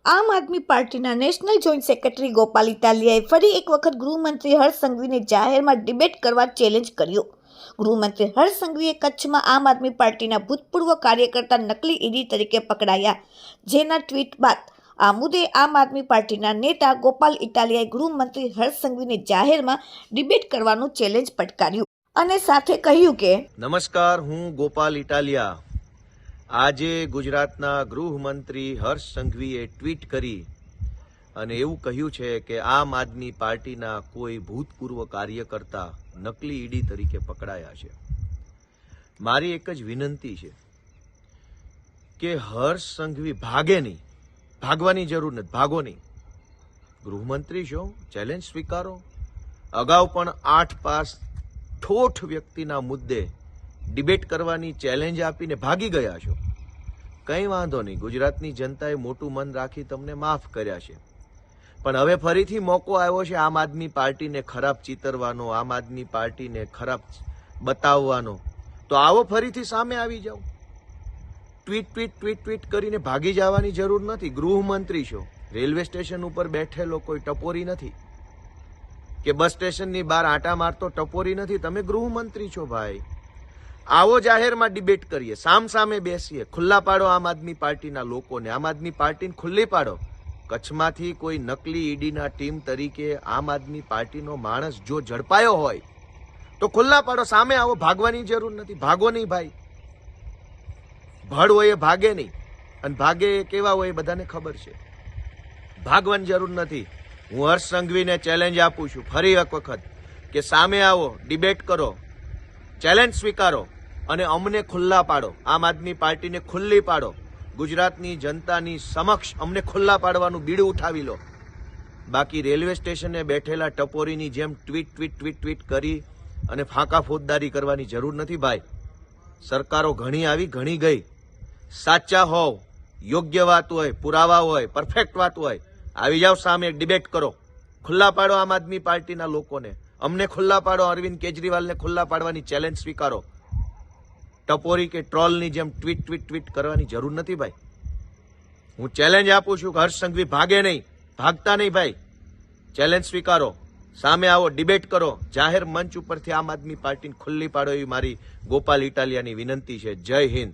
આમ આદમી પાર્ટીના national joint secretary Gopal ઇટાલિયાએ ફરી એક વખત ગૃહમંત્રી હર્ષ સંઘવીને જાહેરમાં ડિબેટ કરવા ચેલેન્જ કર્યો। ગૃહમંત્રી હર્ષ સંઘવીએ કચ્છમાં આમ આદમી પાર્ટીના ભૂતપૂર્વ કાર્યકર્તા નકલી ઈડી તરીકે પકડાયા, જેના ટ્વીટ બાદ આ મુદ્દે આમ આદમી પાર્ટીના નેતા ગોપાલ ઇટાલિયાએ ગૃહમંત્રી હર્ષ સંઘવીને જાહેરમાં ડિબેટ કરવાનું ચેલેન્જ પટકાર્યું અને સાથે કહ્યું કે નમસ્કાર, હું ગોપાલ ઇટાલિયા। આજે ગુજરાતના ગૃહમંત્રી હર્ષ સંઘવીએ ટ્વીટ કરી અને એવું કહ્યું છે કે આમ આદમી પાર્ટીના કોઈ ભૂતપૂર્વ કાર્યકર્તા નકલી ઈડી તરીકે પકડાયા છે। મારી એક જ વિનંતી છે કે હર્ષ સંઘવી ભાગે નહીં, ભાગવાની જરૂર નથી, ભાગો નહીં। ગૃહમંત્રી છો, ચેલેન્જ સ્વીકારો। અગાઉ પણ 8 પાસ ઠોઠ વ્યક્તિના મુદ્દે ડિબેટ કરવાની ચેલેન્જ આપીને ભાગી ગયા છો। કંઈ વાંધો નહીં, ગુજરાતની જનતાએ મોટું મન રાખી તમને માફ કર્યા છે, પણ હવે ફરીથી મોકો આવ્યો છે આમ આદમી પાર્ટીને ખરાબ ચિતરવાનો, આમ આદમી પાર્ટીને ખરાબ બતાવવાનો। તો આવો ફરીથી સામે આવી જાઓ। ટ્વીટ કરીને ભાગી જવાની જરૂર નથી। ગૃહમંત્રી છો, રેલવે સ્ટેશન ઉપર બેઠેલો કોઈ ટપોરી નથી કે બસ સ્ટેશનની બહાર આંટા મારતો ટપોરી નથી। તમે ગૃહમંત્રી છો ભાઈ। આવો જાહેરમાં ડિબેટ કરીએ, સામે બેસીએ, ખુલ્લા પાડો આમ આદમી પાર્ટીના લોકોને, આમ આદમી પાર્ટીને ખુલ્લી પાડો। કચ્છમાંથી કોઈ નકલી ઈડીના ટીમ તરીકે આમ આદમી પાર્ટીનો માણસ જો ઝડપાયો હોય તો ખુલ્લા પાડો, સામે આવો, ભાગવાની જરૂર નથી। ભાગો નહીં ભાઈ, ભડ હોય એ ભાગે નહીં, અને ભાગે કેવા હોય એ બધાને ખબર છે। ભાગવાની જરૂર નથી। હું હર્ષ સંઘવીને ચેલેન્જ આપું છું ફરી એક વખત કે સામે આવો, ડિબેટ કરો, ચેલેન્જ સ્વીકારો અને અમને ખુલ્લા પાડો, આમ આદમી પાર્ટીને ખુલ્લી પાડો। ગુજરાતની જનતાની સમક્ષ અમને ખુલ્લા પાડવાનું બીડું ઉઠાવી લો। બાકી રેલવે સ્ટેશને બેઠેલા ટપોરીની જેમ ટ્વીટ કરી અને ફાંકા ફોજદારી કરવાની જરૂર નથી ભાઈ। સરકારો ઘણી આવી, ઘણી ગઈ। સાચા હોવ, યોગ્ય વાત હોય, પુરાવા હોય, પરફેક્ટ વાત હોય, આવી જાઓ સામે, ડિબેટ કરો, ખુલ્લા પાડો આમ આદમી પાર્ટીના લોકોને, અમને ખુલ્લા પાડો, અરવિંદ કેજરીવાલને ખુલ્લા પાડવાની ચેલેન્જ સ્વીકારો। ટપોરી કે ટ્રોલની જેમ ટ્વીટ કરવાની જરૂર નથી ભાઈ। હું ચેલેન્જ આપું છું કે હર્ષ સંઘવી ભાગે નહીં, ભાગતા નહીં ભાઈ। ચેલેન્જ સ્વીકારો, સામે આવો, ડિબેટ કરો, જાહેર મંચ ઉપરથી આમ આદમી પાર્ટીને ખુલ્લી પાડો, એવી મારી ગોપાલ ઇટાલિયાની વિનંતી છે। જય હિન્દ।